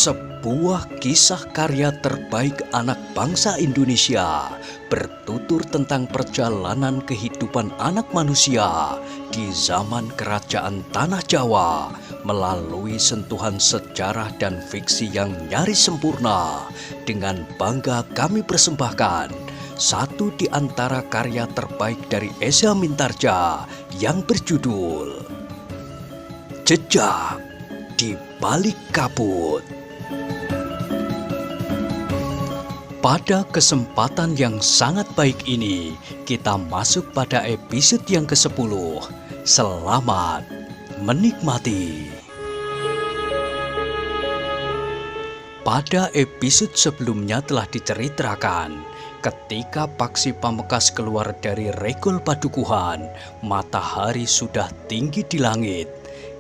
Sebuah kisah karya terbaik anak bangsa Indonesia bertutur tentang perjalanan kehidupan anak manusia di zaman kerajaan Tanah Jawa melalui sentuhan sejarah dan fiksi yang nyaris sempurna. Dengan bangga kami persembahkan satu di antara karya terbaik dari Esa Mintarja yang berjudul Jejak di Balik Kabut. Pada kesempatan yang sangat baik ini, kita masuk pada episode yang ke-10. Selamat menikmati. Pada episode sebelumnya telah diceritakan, ketika Paksi Pamekasan keluar dari Regol Padukuhan, matahari sudah tinggi di langit.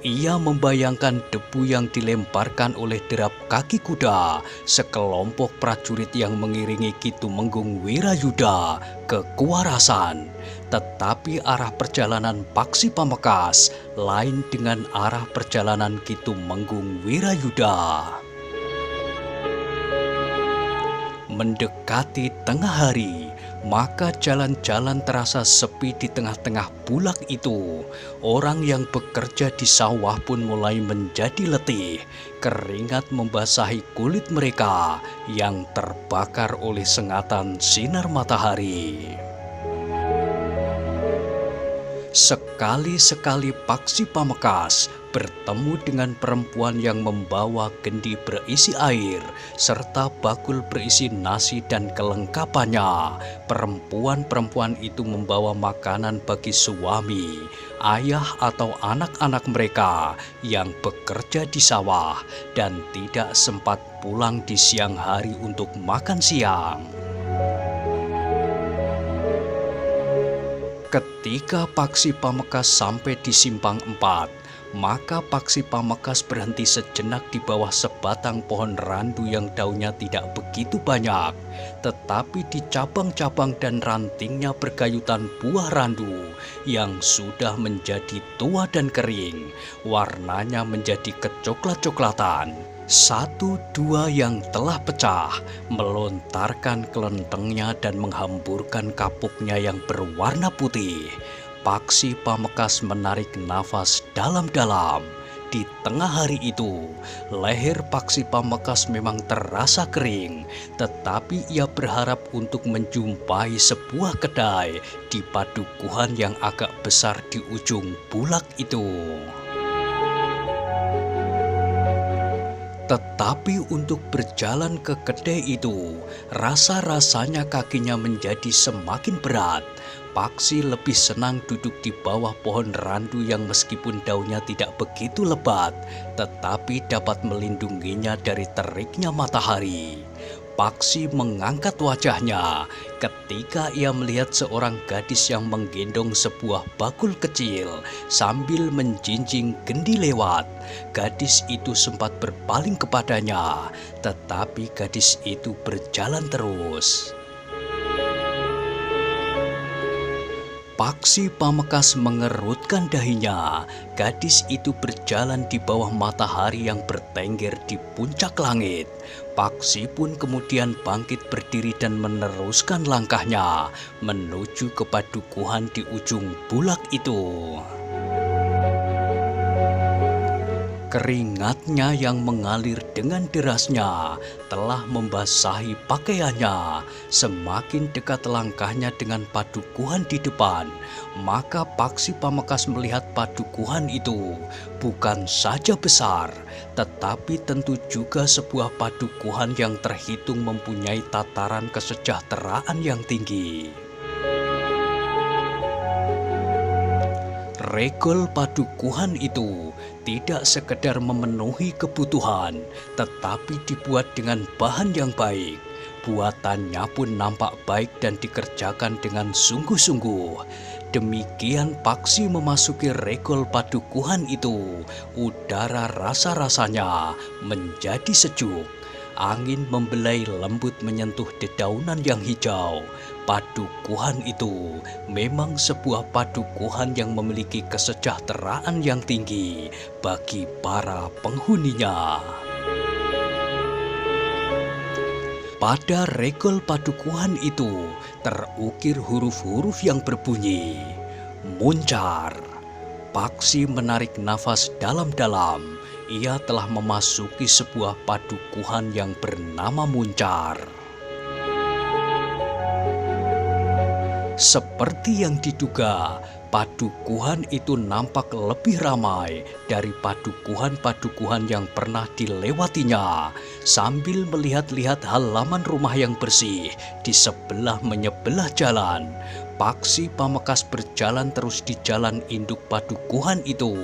Ia membayangkan debu yang dilemparkan oleh derap kaki kuda sekelompok prajurit yang mengiringi Ki Tumenggung Wirayuda ke Kuarasan. Tetapi arah perjalanan Paksi Pamekasan lain dengan arah perjalanan Ki Tumenggung Wirayuda. Mendekati tengah hari, maka jalan-jalan terasa sepi di tengah-tengah bulak itu. Orang yang bekerja di sawah pun mulai menjadi letih. Keringat membasahi kulit mereka yang terbakar oleh sengatan sinar matahari. Sekali-sekali Paksi Pamekasan bertemu dengan perempuan yang membawa gendi berisi air serta bakul berisi nasi dan kelengkapannya. Perempuan-perempuan itu membawa makanan bagi suami, ayah atau anak-anak mereka yang bekerja di sawah dan tidak sempat pulang di siang hari untuk makan siang. Ketika Paksi Pamekasan sampai di Simpang 4, maka Paksi Pamekasan berhenti sejenak di bawah sebatang pohon randu yang daunnya tidak begitu banyak, tetapi di cabang-cabang dan rantingnya bergayutan buah randu yang sudah menjadi tua dan kering, warnanya menjadi kecoklat-coklatan. Satu dua yang telah pecah melontarkan kelentengnya dan menghamburkan kapuknya yang berwarna putih. Paksi Pamekasan menarik nafas dalam-dalam. Di tengah hari itu, leher Paksi Pamekasan memang terasa kering, tetapi ia berharap untuk menjumpai sebuah kedai di padukuhan yang agak besar di ujung bulak itu. Tetapi untuk berjalan ke kedai itu, rasa-rasanya kakinya menjadi semakin berat. Paksi lebih senang duduk di bawah pohon randu yang meskipun daunnya tidak begitu lebat, tetapi dapat melindunginya dari teriknya matahari. Paksi mengangkat wajahnya ketika ia melihat seorang gadis yang menggendong sebuah bakul kecil sambil menjinjing gendi lewat. Gadis itu sempat berpaling kepadanya, tetapi gadis itu berjalan terus. Paksi Pamekasan mengerutkan dahinya. Gadis itu berjalan di bawah matahari yang bertengger di puncak langit. Paksi pun kemudian bangkit berdiri dan meneruskan langkahnya menuju ke padukuhan di ujung bulak itu. Keringatnya yang mengalir dengan derasnya telah membasahi pakaiannya. Semakin dekat langkahnya dengan padukuhan di depan, maka Paksi Pamekasan melihat padukuhan itu bukan saja besar, tetapi tentu juga sebuah padukuhan yang terhitung mempunyai tataran kesejahteraan yang tinggi. Regol padukuhan itu tidak sekedar memenuhi kebutuhan, tetapi dibuat dengan bahan yang baik. Buatannya pun nampak baik dan dikerjakan dengan sungguh-sungguh. Demikian Paksi memasuki regol padukuhan itu, udara rasa-rasanya menjadi sejuk. Angin membelai lembut menyentuh dedaunan yang hijau. Padukuhan itu memang sebuah padukuhan yang memiliki kesejahteraan yang tinggi bagi para penghuninya. Pada regol padukuhan itu terukir huruf-huruf yang berbunyi, Muncar. Paksi menarik nafas dalam-dalam. Ia telah memasuki sebuah padukuhan yang bernama Muncar. Seperti yang diduga, padukuhan itu nampak lebih ramai dari padukuhan-padukuhan yang pernah dilewatinya. Sambil melihat-lihat halaman rumah yang bersih di sebelah menyebelah jalan, Paksi Pamekasan berjalan terus di jalan induk padukuhan itu.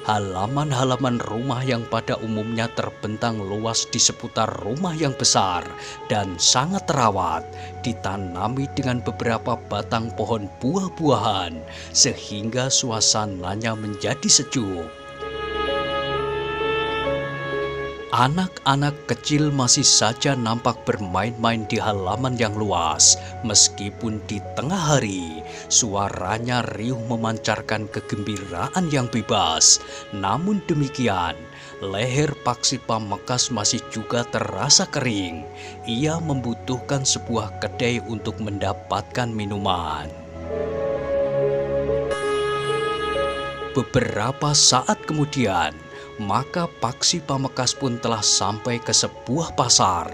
Halaman-halaman rumah yang pada umumnya terbentang luas di seputar rumah yang besar dan sangat terawat, ditanami dengan beberapa batang pohon buah-buahan, sehingga suasananya menjadi sejuk. Anak-anak kecil masih saja nampak bermain-main di halaman yang luas. Meskipun di tengah hari, suaranya riuh memancarkan kegembiraan yang bebas. Namun demikian, leher Paksi Pamekasan masih juga terasa kering. Ia membutuhkan sebuah kedai untuk mendapatkan minuman. Beberapa saat kemudian, maka Paksi Pamekasan pun telah sampai ke sebuah pasar.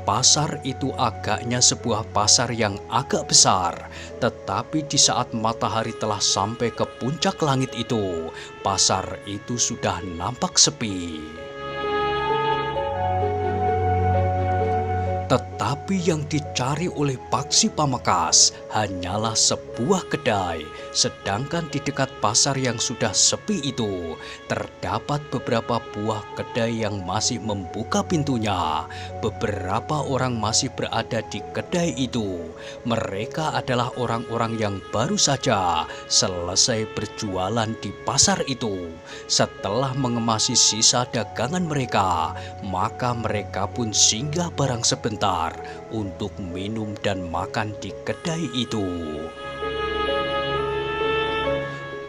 Pasar itu agaknya sebuah pasar yang agak besar, tetapi di saat matahari telah sampai ke puncak langit itu, pasar itu sudah nampak sepi. Tetapi yang dicari oleh Paksi Pamekasan hanyalah sebuah kedai. Sedangkan di dekat pasar yang sudah sepi itu, terdapat beberapa buah kedai yang masih membuka pintunya. Beberapa orang masih berada di kedai itu. Mereka adalah orang-orang yang baru saja selesai berjualan di pasar itu. Setelah mengemasi sisa dagangan mereka, maka mereka pun singgah barang sebentar untuk minum dan makan di kedai itu.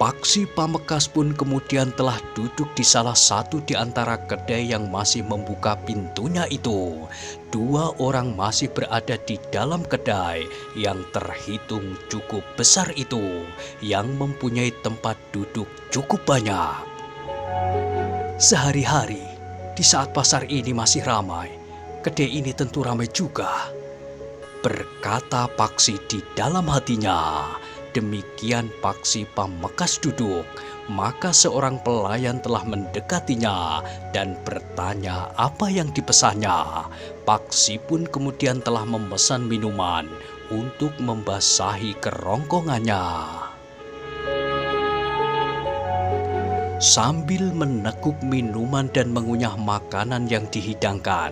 Paksi Pamekasan pun kemudian telah duduk di salah satu di antara kedai yang masih membuka pintunya itu. Dua orang masih berada di dalam kedai yang terhitung cukup besar itu, yang mempunyai tempat duduk cukup banyak. Sehari-hari, di saat pasar ini masih ramai, kedai ini tentu ramai juga, berkata Paksi di dalam hatinya. Demikian Paksi Pamekasan duduk, maka seorang pelayan telah mendekatinya dan bertanya apa yang dipesannya. Paksi pun kemudian telah memesan minuman untuk membasahi kerongkongannya. Sambil meneguk minuman dan mengunyah makanan yang dihidangkan,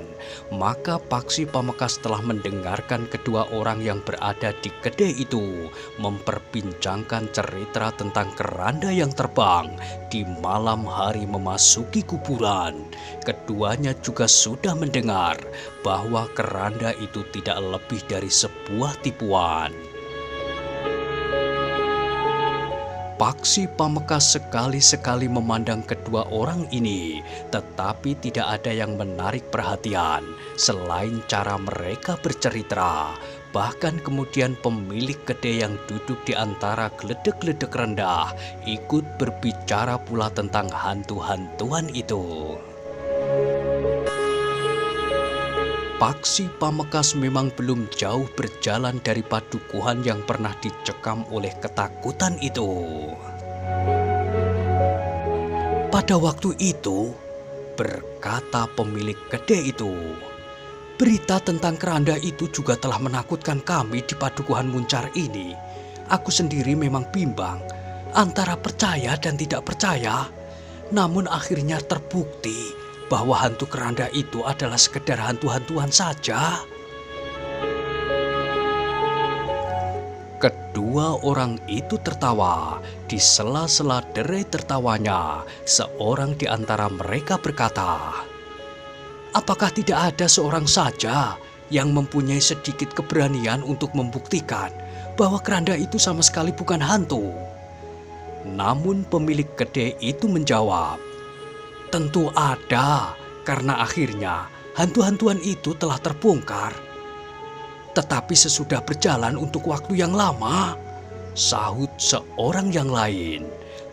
maka Paksi Pamekasan telah mendengarkan kedua orang yang berada di kedai itu memperbincangkan cerita tentang keranda yang terbang di malam hari memasuki kuburan. Keduanya juga sudah mendengar bahwa keranda itu tidak lebih dari sebuah tipuan. Paksi Pamekasan sekali-sekali memandang kedua orang ini, tetapi tidak ada yang menarik perhatian selain cara mereka bercerita. Bahkan kemudian pemilik kedai yang duduk di antara geledek-geledek rendah ikut berbicara pula tentang hantu-hantuan itu. Paksi Pamekasan memang belum jauh berjalan dari padukuhan yang pernah dicekam oleh ketakutan itu. Pada waktu itu, berkata pemilik kedai itu, berita tentang keranda itu juga telah menakutkan kami di padukuhan Muncar ini. Aku sendiri memang bimbang antara percaya dan tidak percaya. Namun akhirnya terbukti bahwa hantu keranda itu adalah sekedar hantu-hantuan saja. Kedua orang itu tertawa. Di sela-sela derai tertawanya, seorang di antara mereka berkata, apakah tidak ada seorang saja yang mempunyai sedikit keberanian untuk membuktikan bahwa keranda itu sama sekali bukan hantu? Namun pemilik kedai itu menjawab, tentu ada, karena akhirnya hantu-hantuan itu telah terbongkar. Tetapi sesudah berjalan untuk waktu yang lama, sahut seorang yang lain.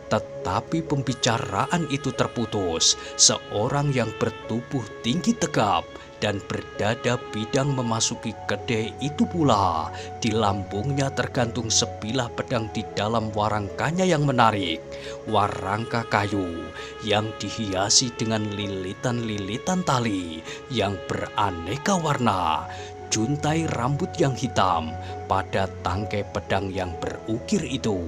Tetapi pembicaraan itu terputus. Seorang yang bertubuh tinggi tegap dan berdada bidang memasuki kedai itu pula. Di lambungnya tergantung sebilah pedang di dalam warangkanya yang menarik. Warangka kayu yang dihiasi dengan lilitan-lilitan tali yang beraneka warna. Juntai rambut yang hitam pada tangkai pedang yang berukir itu.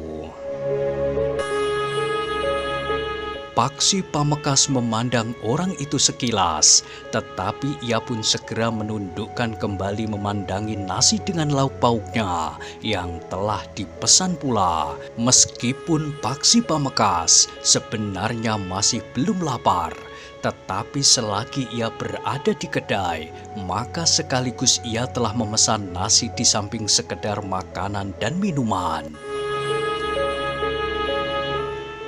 Paksi Pamekasan memandang orang itu sekilas, tetapi ia pun segera menundukkan kembali memandangi nasi dengan lauk pauknya yang telah dipesan pula. Meskipun Paksi Pamekasan sebenarnya masih belum lapar, tetapi selagi ia berada di kedai, maka sekaligus ia telah memesan nasi di samping sekedar makanan dan minuman.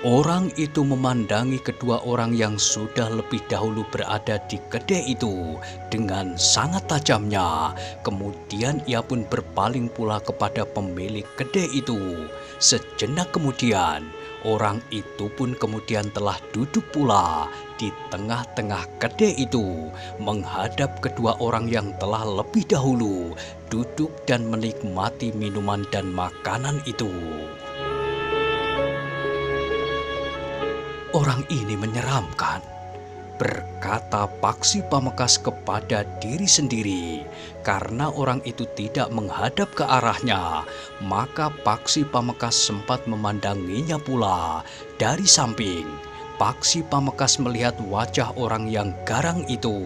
Orang itu memandangi kedua orang yang sudah lebih dahulu berada di kedai itu dengan sangat tajamnya. Kemudian ia pun berpaling pula kepada pemilik kedai itu. Sejenak kemudian, orang itu pun kemudian telah duduk pula di tengah-tengah kedai itu, menghadap kedua orang yang telah lebih dahulu duduk dan menikmati minuman dan makanan itu. "Orang ini menyeramkan," berkata Paksi Pamekasan kepada diri sendiri. Karena orang itu tidak menghadap ke arahnya, maka Paksi Pamekasan sempat memandanginya pula dari samping. Paksi Pamekasan melihat wajah orang yang garang itu.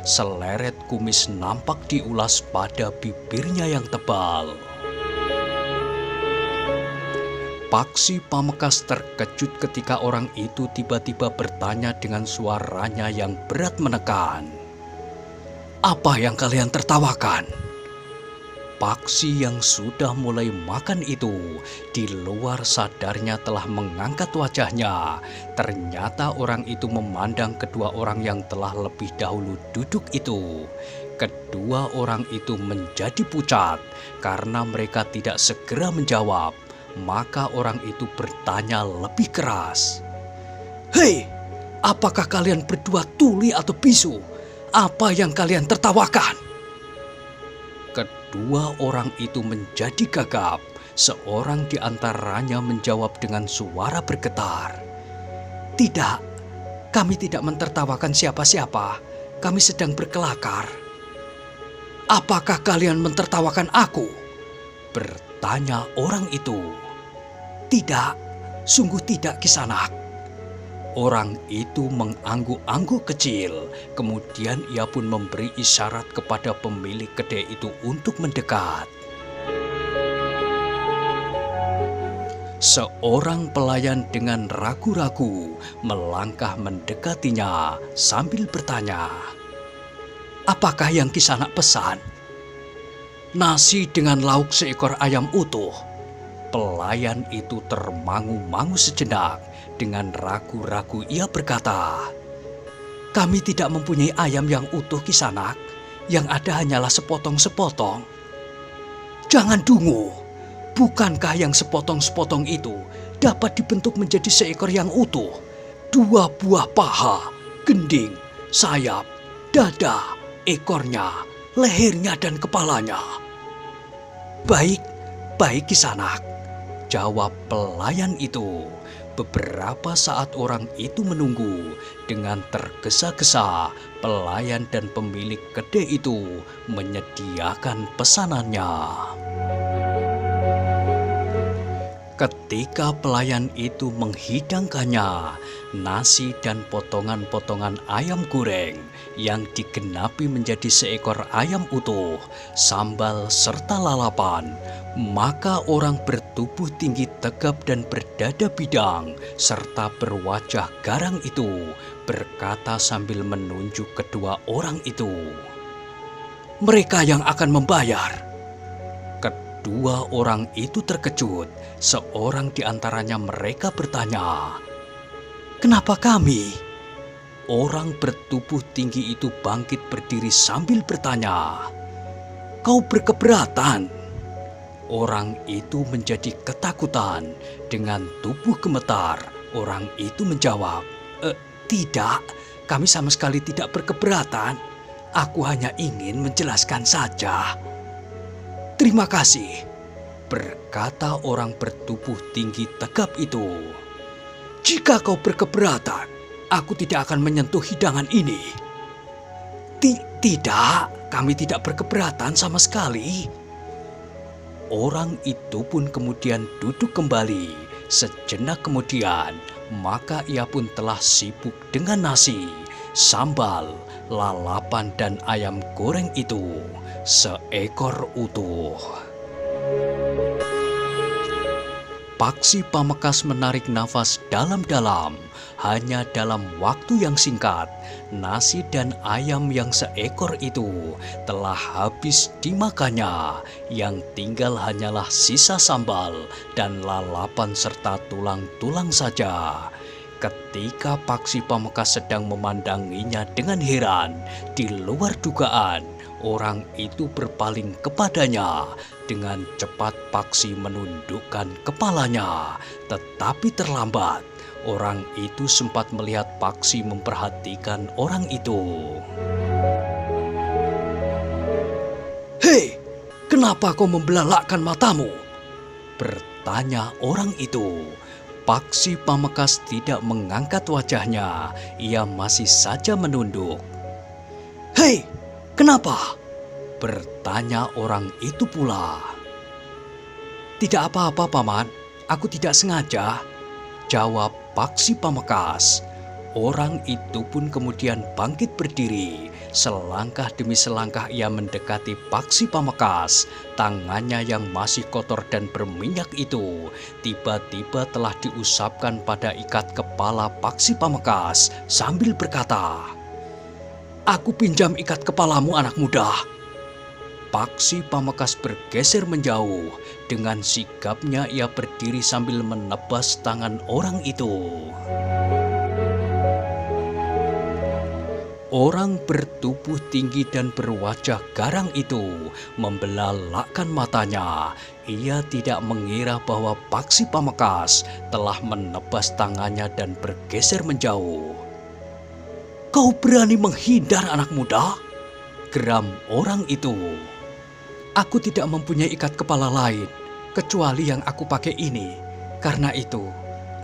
Seleret kumis nampak diulas pada bibirnya yang tebal. Paksi Pamekasan terkejut ketika orang itu tiba-tiba bertanya dengan suaranya yang berat menekan. "Apa yang kalian tertawakan?" Paksi yang sudah mulai makan itu di luar sadarnya telah mengangkat wajahnya. Ternyata orang itu memandang kedua orang yang telah lebih dahulu duduk itu. Kedua orang itu menjadi pucat karena mereka tidak segera menjawab. Maka orang itu bertanya lebih keras. "Hei, apakah kalian berdua tuli atau bisu? Apa yang kalian tertawakan?" Kedua orang itu menjadi gagap. Seorang di antaranya menjawab dengan suara bergetar. "Tidak, kami tidak mentertawakan siapa-siapa. Kami sedang berkelakar." "Apakah kalian mentertawakan aku?" bertanya orang itu. "Tidak, sungguh tidak, Kisanak." Orang itu mengangguk-angguk kecil. Kemudian ia pun memberi isyarat kepada pemilik kedai itu untuk mendekat. Seorang pelayan dengan ragu-ragu melangkah mendekatinya sambil bertanya, "Apakah yang Kisanak pesan?" "Nasi dengan lauk seekor ayam utuh." Pelayan itu termangu-mangu sejenak. Dengan ragu-ragu ia berkata, "Kami tidak mempunyai ayam yang utuh, Kisanak. Yang ada hanyalah sepotong-sepotong." "Jangan dungu. Bukankah yang sepotong-sepotong itu dapat dibentuk menjadi seekor yang utuh? 2 buah paha, gending, sayap, dada, ekornya, lehernya dan kepalanya." "Baik, baik, Kisanak," jawab pelayan itu. Beberapa saat orang itu menunggu. Dengan tergesa-gesa, pelayan dan pemilik kedai itu menyediakan pesanannya. Ketika pelayan itu menghidangkannya, nasi dan potongan-potongan ayam goreng yang digenapi menjadi seekor ayam utuh, sambal serta lalapan, maka orang bertubuh tinggi tegap dan berdada bidang serta berwajah garang itu berkata sambil menunjuk kedua orang itu, "Mereka yang akan membayar." Kedua orang itu terkejut. Seorang di antaranya mereka bertanya, "Kenapa kami?" Orang bertubuh tinggi itu bangkit berdiri sambil bertanya, Kau berkeberatan?" Orang itu menjadi ketakutan. Dengan tubuh gemetar, orang itu menjawab, "Tidak, kami sama sekali tidak berkeberatan. Aku hanya ingin menjelaskan saja." "Terima kasih," berkata orang bertubuh tinggi tegap itu. "Jika kau berkeberatan, aku tidak akan menyentuh hidangan ini." Tidak, kami tidak berkeberatan sama sekali." Orang itu pun kemudian duduk kembali. Sejenak kemudian, maka ia pun telah sibuk dengan nasi, sambal, lalapan, dan ayam goreng itu seekor utuh. Paksi Pamekasan menarik nafas dalam-dalam. Hanya dalam waktu yang singkat, nasi dan ayam yang seekor itu telah habis dimakannya. Yang tinggal hanyalah sisa sambal dan lalapan serta tulang-tulang saja. Ketika Paksi Pamekasan sedang memandanginya dengan heran, di luar dugaan, orang itu berpaling kepadanya. Dengan cepat Paksi menundukkan kepalanya, tetapi terlambat. Orang itu sempat melihat Paksi memperhatikan orang itu. "Hei, kenapa kau membelalakkan matamu?" bertanya orang itu. Paksi Pamekasan tidak mengangkat wajahnya, ia masih saja menunduk. "Hei, kenapa?" bertanya orang itu pula. "Tidak apa-apa, Paman. Aku tidak sengaja," jawab Paksi Pamekasan. Orang itu pun kemudian bangkit berdiri. Selangkah demi selangkah ia mendekati Paksi Pamekasan. Tangannya yang masih kotor dan berminyak itu tiba-tiba telah diusapkan pada ikat kepala Paksi Pamekasan sambil berkata, "Aku pinjam ikat kepalamu, anak muda." Paksi Pamekasan bergeser menjauh. Dengan sigapnya ia berdiri sambil menebas tangan orang itu. Orang bertubuh tinggi dan berwajah garang itu membelalakkan matanya. Ia tidak mengira bahwa Paksi Pamekasan telah menebas tangannya dan bergeser menjauh. "Kau berani menghindar, anak muda?" geram orang itu. "Aku tidak mempunyai ikat kepala lain kecuali yang aku pakai ini. Karena itu,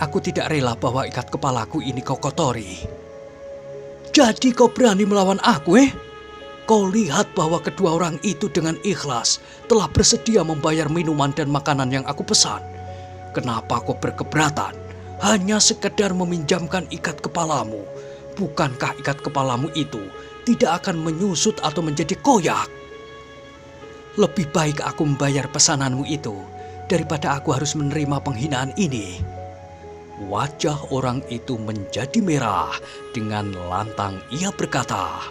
aku tidak rela bahwa ikat kepalaku ini kau kotori." "Jadi kau berani melawan aku, Kau lihat bahwa kedua orang itu dengan ikhlas telah bersedia membayar minuman dan makanan yang aku pesan. Kenapa kau berkeberatan? Hanya sekedar meminjamkan ikat kepalamu. Bukankah ikat kepalamu itu tidak akan menyusut atau menjadi koyak? Lebih baik aku membayar pesananmu itu daripada aku harus menerima penghinaan ini." Wajah orang itu menjadi merah. Dengan lantang ia berkata,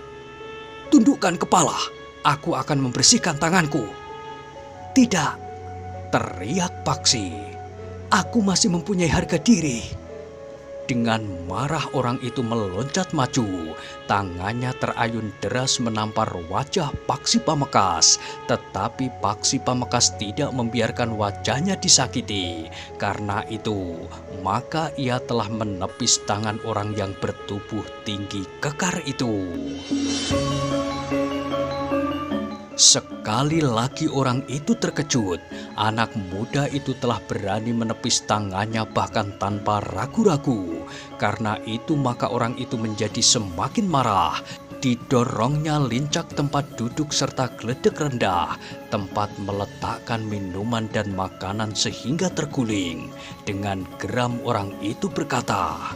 "Tundukkan kepala, aku akan membersihkan tanganku." "Tidak," teriak Paksi. "Aku masih mempunyai harga diri." Dengan marah orang itu meloncat maju. Tangannya terayun deras menampar wajah Paksi Pamekasan. Tetapi Paksi Pamekasan tidak membiarkan wajahnya disakiti. Karena itu, maka ia telah menepis tangan orang yang bertubuh tinggi kekar itu. Sekali lagi orang itu terkejut. Anak muda itu telah berani menepis tangannya bahkan tanpa ragu-ragu. Karena itu maka orang itu menjadi semakin marah. Didorongnya lincak tempat duduk serta geledek rendah, tempat meletakkan minuman dan makanan sehingga terguling. Dengan geram orang itu berkata,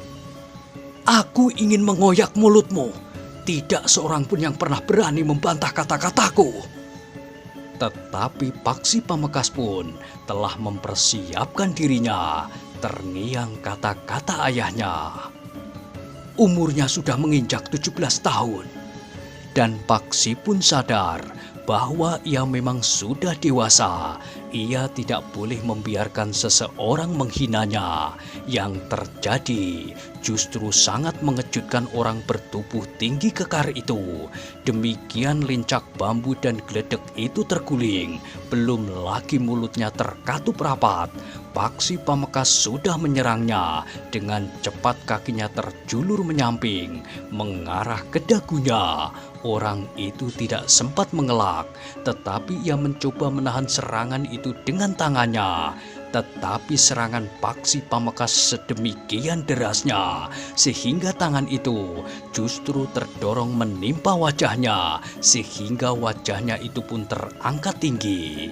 "Aku ingin mengoyak mulutmu. Tidak seorang pun yang pernah berani membantah kata-kataku." Tetapi Paksi Pamekasan pun telah mempersiapkan dirinya. Terngiang kata-kata ayahnya. Umurnya sudah menginjak 17 tahun. Dan Paksi pun sadar bahwa ia memang sudah dewasa. Ia tidak boleh membiarkan seseorang menghinanya. Yang terjadi justru sangat mengejutkan orang bertubuh tinggi kekar itu. Demikian lincak bambu dan geledek itu terguling. Belum lagi mulutnya terkatup rapat. Paksi Pamekasan sudah menyerangnya. Dengan cepat kakinya terjulur menyamping, mengarah ke dagunya. Orang itu tidak sempat mengelak, tetapi ia mencoba menahan serangan itu dengan tangannya. Tetapi serangan Paksi Pamekasan sedemikian derasnya, sehingga tangan itu justru terdorong menimpa wajahnya, sehingga wajahnya itu pun terangkat tinggi.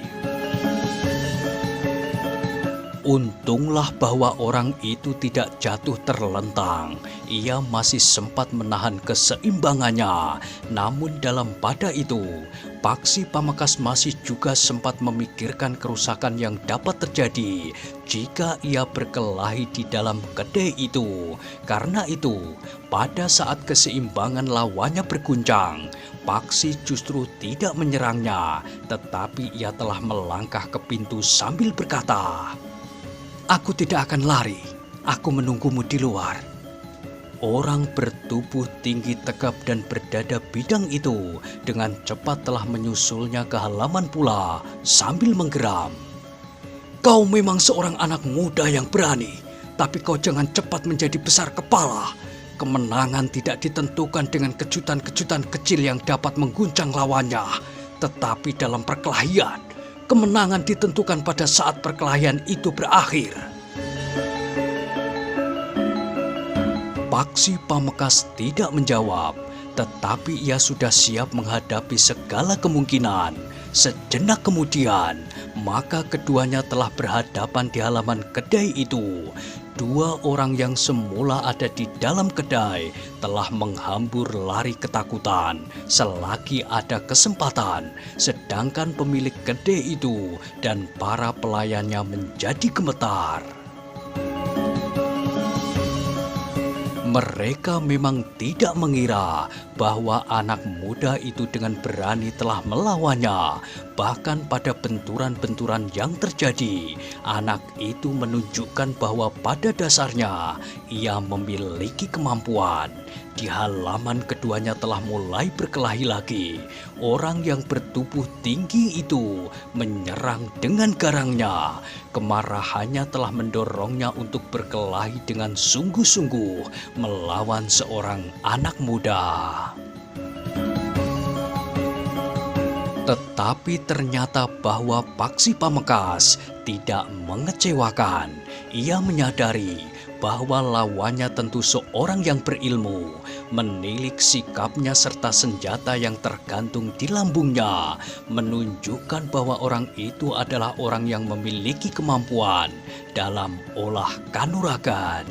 Untunglah bahwa orang itu tidak jatuh terlentang. Ia masih sempat menahan keseimbangannya. Namun dalam pada itu, Paksi Pamekasan masih juga sempat memikirkan kerusakan yang dapat terjadi jika ia berkelahi di dalam kedai itu. Karena itu, pada saat keseimbangan lawannya berguncang, Paksi justru tidak menyerangnya, tetapi ia telah melangkah ke pintu sambil berkata, "Aku tidak akan lari, aku menunggumu di luar." Orang bertubuh tinggi tegap dan berdada bidang itu dengan cepat telah menyusulnya ke halaman pula sambil menggeram. "Kau memang seorang anak muda yang berani, tapi kau jangan cepat menjadi besar kepala. Kemenangan tidak ditentukan dengan kejutan-kejutan kecil yang dapat mengguncang lawannya, tetapi dalam perkelahian, kemenangan ditentukan pada saat perkelahian itu berakhir." Paksi Pamekasan tidak menjawab, tetapi ia sudah siap menghadapi segala kemungkinan. Sejenak kemudian, maka keduanya telah berhadapan di halaman kedai itu. Dua orang yang semula ada di dalam kedai telah menghambur lari ketakutan selagi ada kesempatan, sedangkan pemilik kedai itu dan para pelayannya menjadi gemetar. Mereka memang tidak mengira bahwa anak muda itu dengan berani telah melawannya. Bahkan pada benturan-benturan yang terjadi, anak itu menunjukkan bahwa pada dasarnya ia memiliki kemampuan. Di halaman keduanya telah mulai berkelahi lagi. Orang yang bertubuh tinggi itu menyerang dengan garangnya. Kemarahannya telah mendorongnya untuk berkelahi dengan sungguh-sungguh melawan seorang anak muda. Tetapi ternyata bahwa Paksi Pamekasan tidak mengecewakan. Ia menyadari bahwa lawannya tentu seorang yang berilmu. Menilik sikapnya serta senjata yang tergantung di lambungnya menunjukkan bahwa orang itu adalah orang yang memiliki kemampuan dalam olah kanuragan.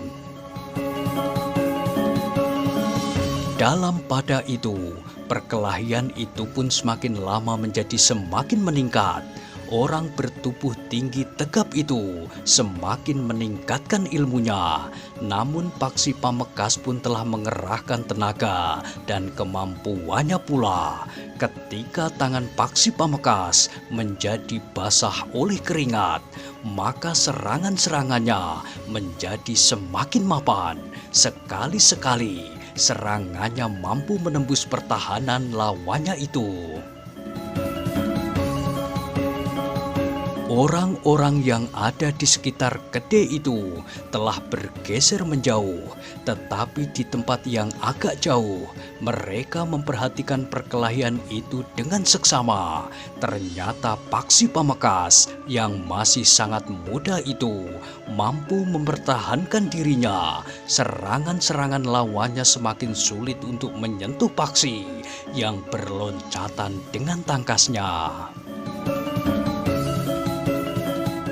Dalam pada itu, perkelahian itu pun semakin lama menjadi semakin meningkat. Orang bertubuh tinggi tegap itu semakin meningkatkan ilmunya. Namun Paksi Pamekasan pun telah mengerahkan tenaga dan kemampuannya pula. Ketika tangan Paksi Pamekasan menjadi basah oleh keringat, maka serangan-serangannya menjadi semakin mapan. Sekali-sekali serangannya mampu menembus pertahanan lawannya itu. Orang-orang yang ada di sekitar kedai itu telah bergeser menjauh, tetapi di tempat yang agak jauh, mereka memperhatikan perkelahian itu dengan seksama. Ternyata Paksi Pamekasan yang masih sangat muda itu mampu mempertahankan dirinya. Serangan-serangan lawannya semakin sulit untuk menyentuh Paksi yang berloncatan dengan tangkasnya.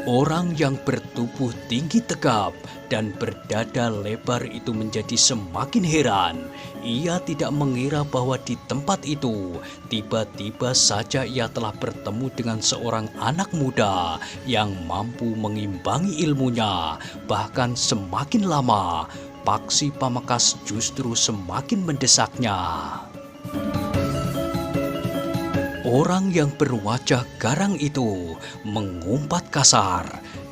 Orang yang bertubuh tinggi tegap dan berdada lebar itu menjadi semakin heran. Ia tidak mengira bahwa di tempat itu tiba-tiba saja ia telah bertemu dengan seorang anak muda yang mampu mengimbangi ilmunya. Bahkan semakin lama, Paksi Pamekasan justru semakin mendesaknya. Orang yang berwajah garang itu mengumpat kasar.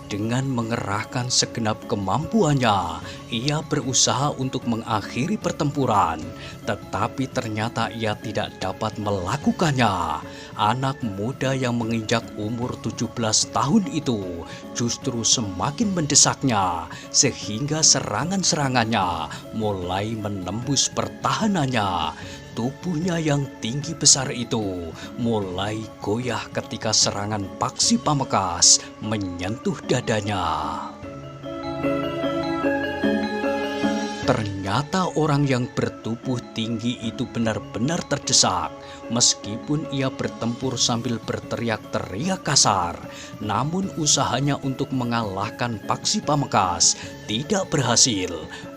Dengan mengerahkan segenap kemampuannya, ia berusaha untuk mengakhiri pertempuran, tetapi ternyata ia tidak dapat melakukannya. Anak muda yang menginjak umur 17 tahun itu justru semakin mendesaknya, sehingga serangan-serangannya mulai menembus pertahanannya. Tubuhnya yang tinggi besar itu mulai goyah ketika serangan Paksi Pamekasan menyentuh dadanya. Ternyata orang yang bertubuh tinggi itu benar-benar terdesak. Meskipun ia bertempur sambil berteriak-teriak kasar, namun usahanya untuk mengalahkan Paksi Pamekasan tidak berhasil.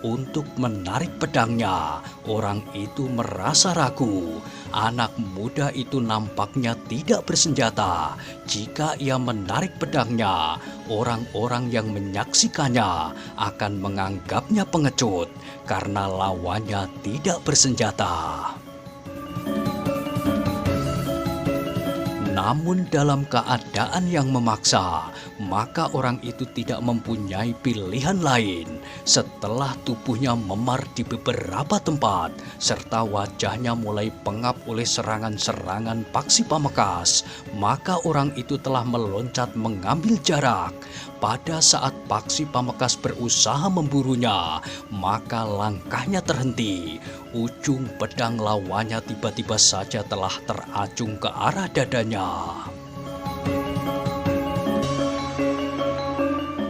Untuk menarik pedangnya, orang itu merasa ragu. Anak muda itu nampaknya tidak bersenjata. Jika ia menarik pedangnya, orang-orang yang menyaksikannya akan menganggapnya pengecut karena lawannya tidak bersenjata. Namun dalam keadaan yang memaksa, maka orang itu tidak mempunyai pilihan lain. Setelah tubuhnya memar di beberapa tempat, serta wajahnya mulai pengap oleh serangan-serangan Paksi Pamekasan, maka orang itu telah meloncat mengambil jarak. Pada saat Paksi Pamekasan berusaha memburunya, maka langkahnya terhenti. Ujung pedang lawannya tiba-tiba saja telah teracung ke arah dadanya.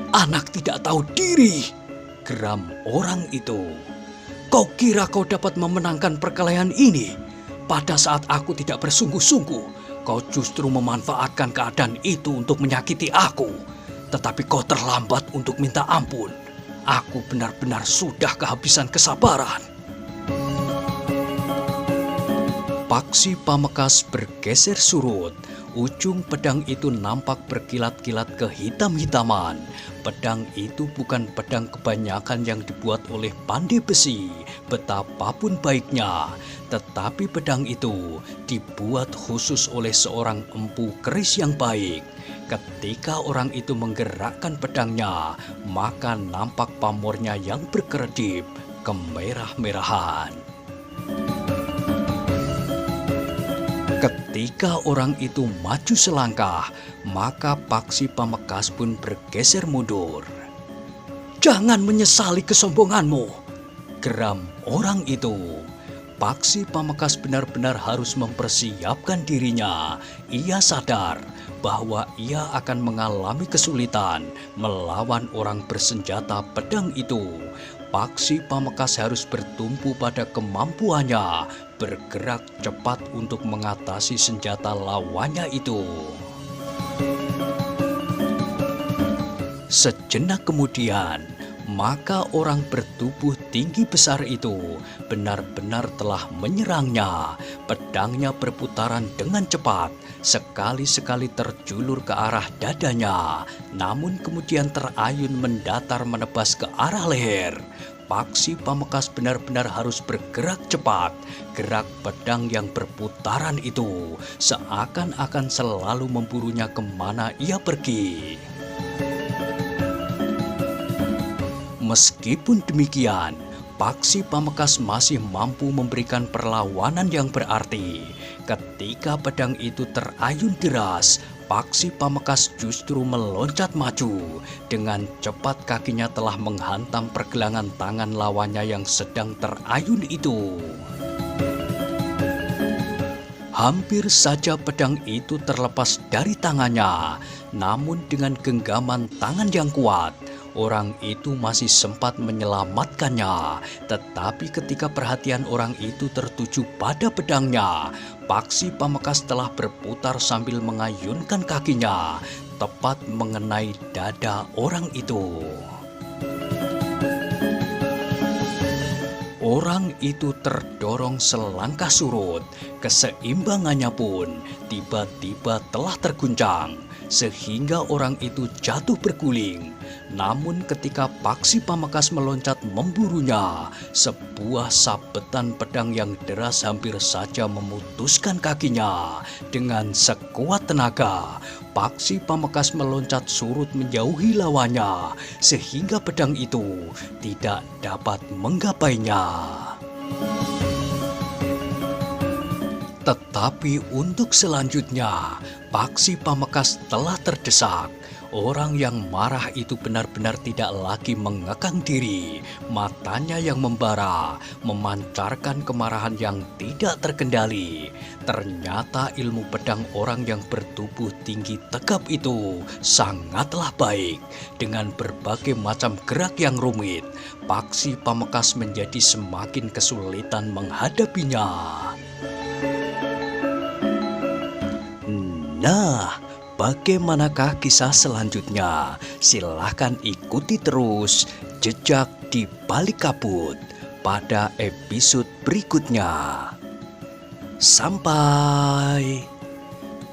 "Anak tidak tahu diri," geram orang itu. "Kau kira kau dapat memenangkan perkelahian ini? Pada saat aku tidak bersungguh-sungguh, kau justru memanfaatkan keadaan itu untuk menyakiti aku. Tetapi kau terlambat untuk minta ampun. Aku benar-benar sudah kehabisan kesabaran." Paksi Pamekasan bergeser surut. Ujung pedang itu nampak berkilat-kilat kehitam-hitaman. Pedang itu bukan pedang kebanyakan yang dibuat oleh pandai besi, betapapun baiknya. Tetapi pedang itu dibuat khusus oleh seorang empu keris yang baik. Ketika orang itu menggerakkan pedangnya, maka nampak pamornya yang berkedip kemerah-merahan. Ketika orang itu maju selangkah, maka Paksi Pamekasan pun bergeser mundur. "Jangan menyesali kesombonganmu," geram orang itu. Paksi Pamekasan benar-benar harus mempersiapkan dirinya. Ia sadar bahwa ia akan mengalami kesulitan melawan orang bersenjata pedang itu. Paksi Pamekasan harus bertumpu pada kemampuannya bergerak cepat untuk mengatasi senjata lawannya itu. Sejenak kemudian, maka orang bertubuh tinggi besar itu benar-benar telah menyerangnya. Pedangnya berputaran dengan cepat, sekali-sekali terjulur ke arah dadanya, namun kemudian terayun mendatar menebas ke arah leher. Paksi Pamekasan benar-benar harus bergerak cepat. Gerak pedang yang berputaran itu seakan-akan selalu memburunya kemana ia pergi. Meskipun demikian, Paksi Pamekasan masih mampu memberikan perlawanan yang berarti. Ketika pedang itu terayun deras, Paksi Pamekasan justru meloncat maju. Dengan cepat kakinya telah menghantam pergelangan tangan lawannya yang sedang terayun itu. Hampir saja pedang itu terlepas dari tangannya, namun dengan genggaman tangan yang kuat, orang itu masih sempat menyelamatkannya. Tetapi ketika perhatian orang itu tertuju pada pedangnya, Paksi Pamekasan telah berputar sambil mengayunkan kakinya, tepat mengenai dada orang itu. Orang itu terdorong selangkah surut, keseimbangannya pun tiba-tiba telah terguncang. sehingga orang itu jatuh berguling. Namun ketika Paksi Pamekasan meloncat memburunya, sebuah sabetan pedang yang deras hampir saja memutuskan kakinya. Dengan sekuat tenaga, Paksi Pamekasan meloncat surut menjauhi lawannya, sehingga pedang itu tidak dapat menggapainya. Tetapi untuk selanjutnya, Paksi Pamekasan telah terdesak. Orang yang marah itu benar-benar tidak lagi mengekang diri. Matanya yang membara, memancarkan kemarahan yang tidak terkendali. Ternyata ilmu pedang orang yang bertubuh tinggi tegap itu sangatlah baik. Dengan berbagai macam gerak yang rumit, Paksi Pamekasan menjadi semakin kesulitan menghadapinya. Nah, bagaimanakah kisah selanjutnya? Silahkan ikuti terus Jejak di Balik Kabut pada episode berikutnya. Sampai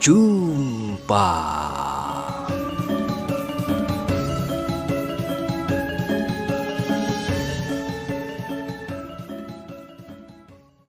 jumpa.